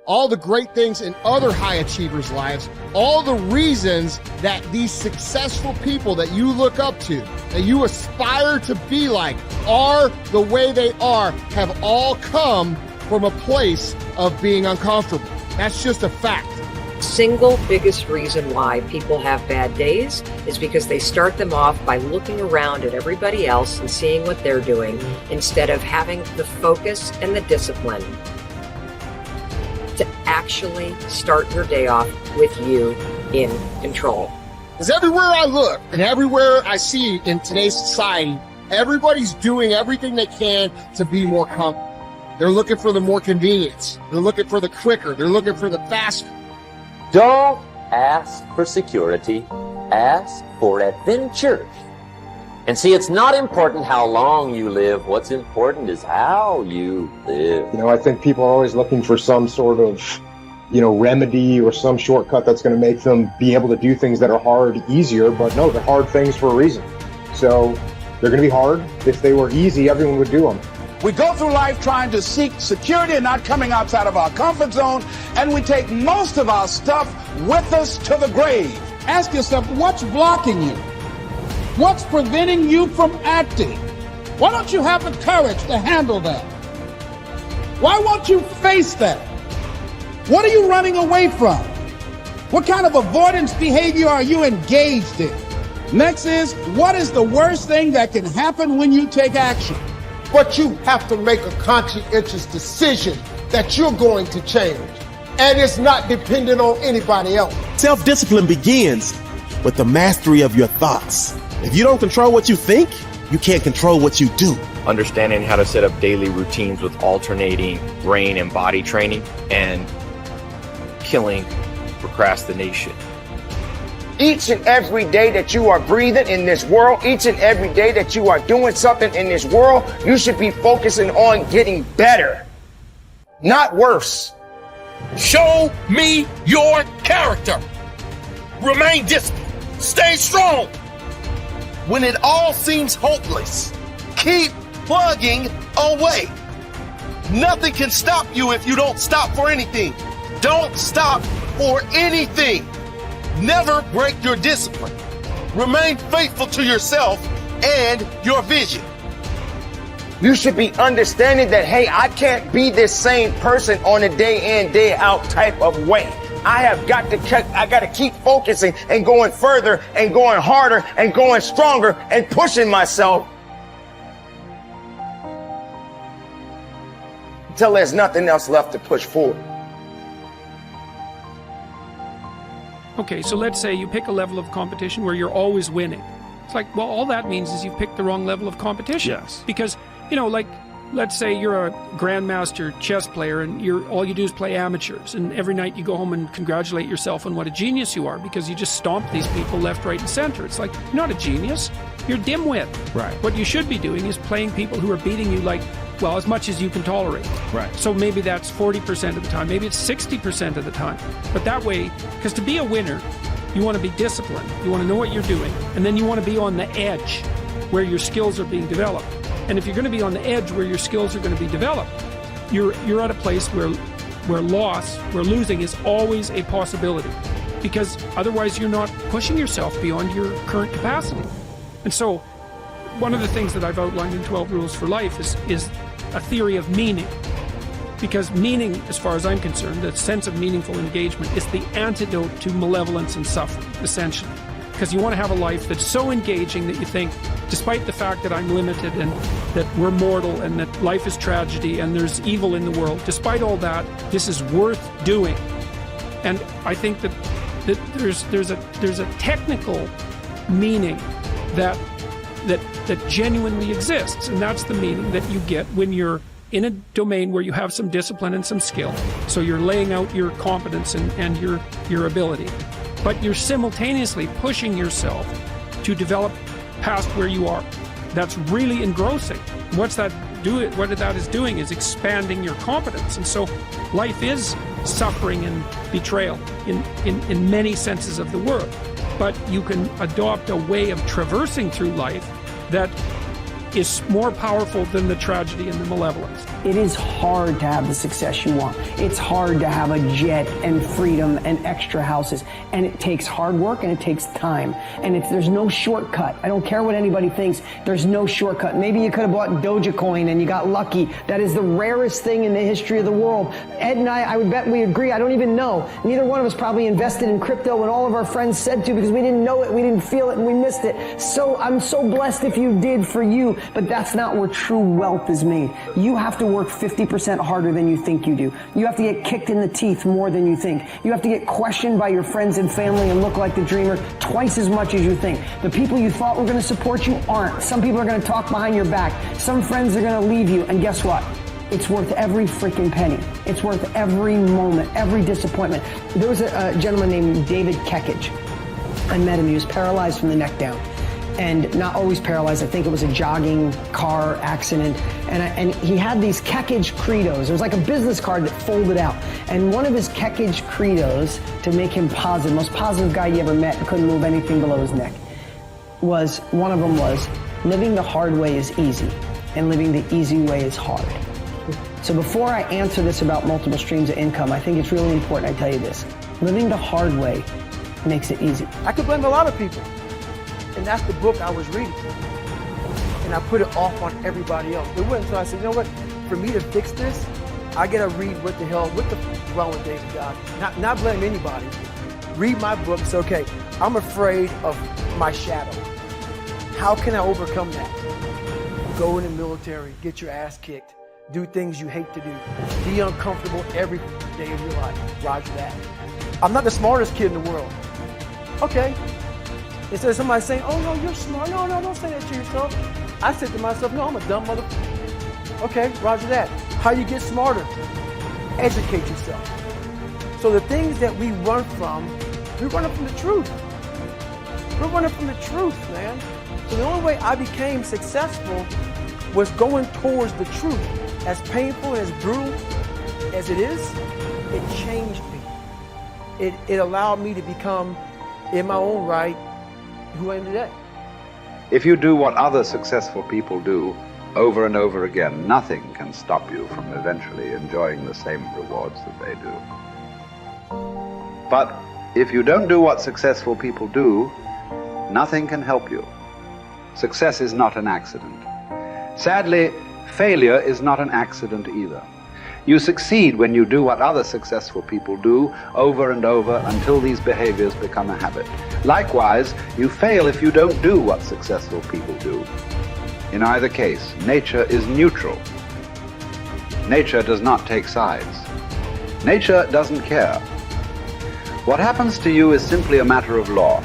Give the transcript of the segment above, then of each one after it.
all the great things in other high achievers' lives, all the reasons that these successful people that you look up to, that you aspire to be like, are the way they are, have all come from a place of being uncomfortable. That's just a fact. Single biggest reason why people have bad days is because they start them off by looking around at everybody else and seeing what they're doing instead of having the focus and the discipline to actually start your day off with you in control. Because everywhere I look and everywhere I see in today's society, everybody's doing everything they can to be more comfortable. They're looking for the more convenience. They're looking for the quicker. They're looking for the faster. Don't ask for security, ask for adventure. And see, it's not important how long you live. What's important is how you live. You know, I think people are always looking for some sort of, remedy or some shortcut that's going to make them be able to do things that are hard easier. But no, they're hard things for a reason. So they're going to be hard. If they were easy, everyone would do them. We go through life trying to seek security and not coming outside of our comfort zone, and we take most of our stuff with us to the grave. Ask yourself, what's blocking you? What's preventing you from acting? Why don't you have the courage to handle that? Why won't you face that? What are you running away from? What kind of avoidance behavior are you engaged in? Next is, what is the worst thing that can happen when you take action? But you have to make a conscientious decision that you're going to change. And it's not dependent on anybody else. Self-discipline begins with the mastery of your thoughts. If you don't control what you think, you can't control what you do. Understanding how to set up daily routines with alternating brain and body training and killing procrastination. Each and every day that you are breathing in this world, each and every day that you are doing something in this world, you should be focusing on getting better, not worse. Show me your character. Remain disciplined. Stay strong. When it all seems hopeless, keep plugging away. Nothing can stop you if you don't stop for anything. Don't stop for anything. Never break your discipline. Remain faithful to yourself and your vision. You should be understanding that, hey, I can't be this same person on a day in, day out type of way. I got to keep focusing and going further and going harder and going stronger and pushing myself until there's nothing else left to push forward. Okay, so let's say you pick a level of competition where you're always winning. It's like, well, all that means is you've picked the wrong level of competition. Yes. Because, let's say you're a grandmaster chess player and all you do is play amateurs, and every night you go home and congratulate yourself on what a genius you are because you just stomped these people left, right, and center. It's like, you're not a genius, you're a dimwit. Right. What you should be doing is playing people who are beating you as much as you can tolerate. Right. So maybe that's 40% of the time, maybe it's 60% of the time. But that way, because to be a winner, you want to be disciplined, you want to know what you're doing, and then you want to be on the edge where your skills are being developed. And if you're going to be on the edge where your skills are going to be developed, you're at a place where losing is always a possibility, because otherwise you're not pushing yourself beyond your current capacity. And so one of the things that I've outlined in 12 Rules for Life is a theory of meaning. Because meaning, as far as I'm concerned, the sense of meaningful engagement is the antidote to malevolence and suffering, essentially. Because you want to have a life that's so engaging that you think, despite the fact that I'm limited and that we're mortal and that life is tragedy and there's evil in the world, despite all that, this is worth doing. And I think that there's a technical meaning that genuinely exists, and that's the meaning that you get when you're in a domain where you have some discipline and some skill. So you're laying out your competence and your ability, but you're simultaneously pushing yourself to develop past where you are. That's really engrossing. What that is doing is expanding your competence. And so life is suffering and betrayal in many senses of the word. But you can adopt a way of traversing through life that is more powerful than the tragedy and the malevolence. It is hard to have the success you want. It's hard to have a jet and freedom and extra houses. And it takes hard work and it takes time. And there's no shortcut. I don't care what anybody thinks. There's no shortcut. Maybe you could have bought Dogecoin and you got lucky. That is the rarest thing in the history of the world. Ed and I would bet we agree. I don't even know. Neither one of us probably invested in crypto when all of our friends said to, because we didn't know it, we didn't feel it, and we missed it. So I'm so blessed if you did for you. But that's not where true wealth is made. You have to work 50% harder than you think you do. You have to get kicked in the teeth more than you think. You have to get questioned by your friends and family and look like the dreamer twice as much as you think. The people you thought were going to support you aren't. Some people are going to talk behind your back. Some friends are going to leave you. And guess what? It's worth every freaking penny. It's worth every moment, every disappointment. There was a gentleman named David Kekich. I met him. He was paralyzed from the neck down. And not always paralyzed. I think it was a jogging car accident. And he had these Kekich credos. It was like a business card that folded out. And one of his Kekich credos, to make him positive, most positive guy you ever met, couldn't move anything below his neck, one of them was, living the hard way is easy, and living the easy way is hard. So before I answer this about multiple streams of income, I think it's really important I tell you this. Living the hard way makes it easy. I could blame a lot of people. And that's the book I was reading. And I put it off on everybody else. It wasn't until I said, you know what? For me to fix this, I gotta read what the f wrong with David God. Not blame anybody. Read my book. It's okay. I'm afraid of my shadow. How can I overcome that? Go in the military, get your ass kicked, do things you hate to do, be uncomfortable every day of your life. Roger that. I'm not the smartest kid in the world. Okay. Instead of somebody saying, oh no, you're smart. No, don't say that to yourself. I said to myself, no, I'm a dumb motherfucker. Okay, roger that. How you get smarter? Educate yourself. So the things that we run from, we're running from the truth. We're running from the truth, man. So the only way I became successful was going towards the truth. As painful and as brutal as it is, it changed me. It allowed me to become, in my own right, who I am today. If you do what other successful people do over and over again, nothing can stop you from eventually enjoying the same rewards that they do. But if you don't do what successful people do, nothing can help you. Success is not an accident. Sadly, failure is not an accident either. You succeed when you do what other successful people do over and over until these behaviors become a habit. Likewise, you fail if you don't do what successful people do. In either case, nature is neutral. Nature does not take sides. Nature doesn't care. What happens to you is simply a matter of law.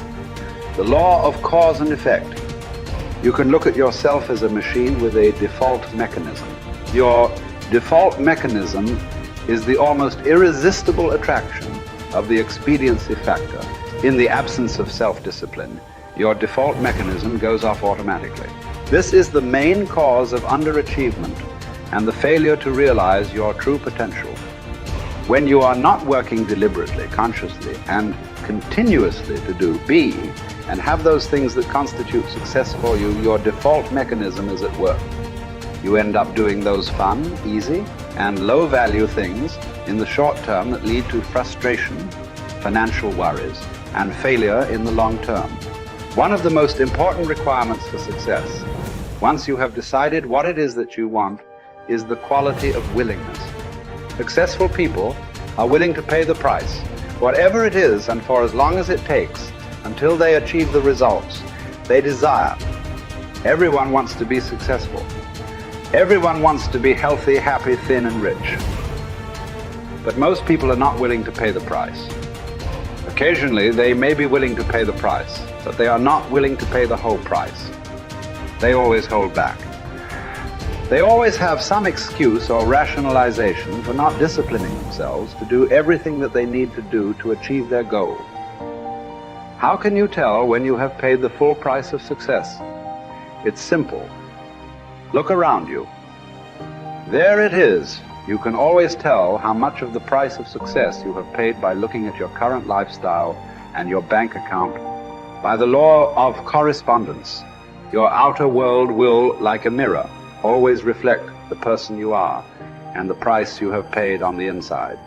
The law of cause and effect. You can look at yourself as a machine with a default mechanism. Your default mechanism is the almost irresistible attraction of the expediency factor. In the absence of self-discipline, your default mechanism goes off automatically. This is the main cause of underachievement and the failure to realize your true potential. When you are not working deliberately, consciously, and continuously to be and have those things that constitute success for you, your default mechanism is at work. You end up doing those fun, easy, and low-value things in the short term that lead to frustration, financial worries, and failure in the long term. One of the most important requirements for success, once you have decided what it is that you want, is the quality of willingness. Successful people are willing to pay the price, whatever it is and for as long as it takes, until they achieve the results they desire. Everyone wants to be successful. Everyone wants to be healthy, happy, thin, and rich. But most people are not willing to pay the price. Occasionally, they may be willing to pay the price, but they are not willing to pay the whole price. They always hold back. They always have some excuse or rationalization for not disciplining themselves to do everything that they need to do to achieve their goal. How can you tell when you have paid the full price of success? It's simple. Look around you. There it is. You can always tell how much of the price of success you have paid by looking at your current lifestyle and your bank account. By the law of correspondence, Your outer world will, like a mirror, always reflect the person you are and the price you have paid on the inside.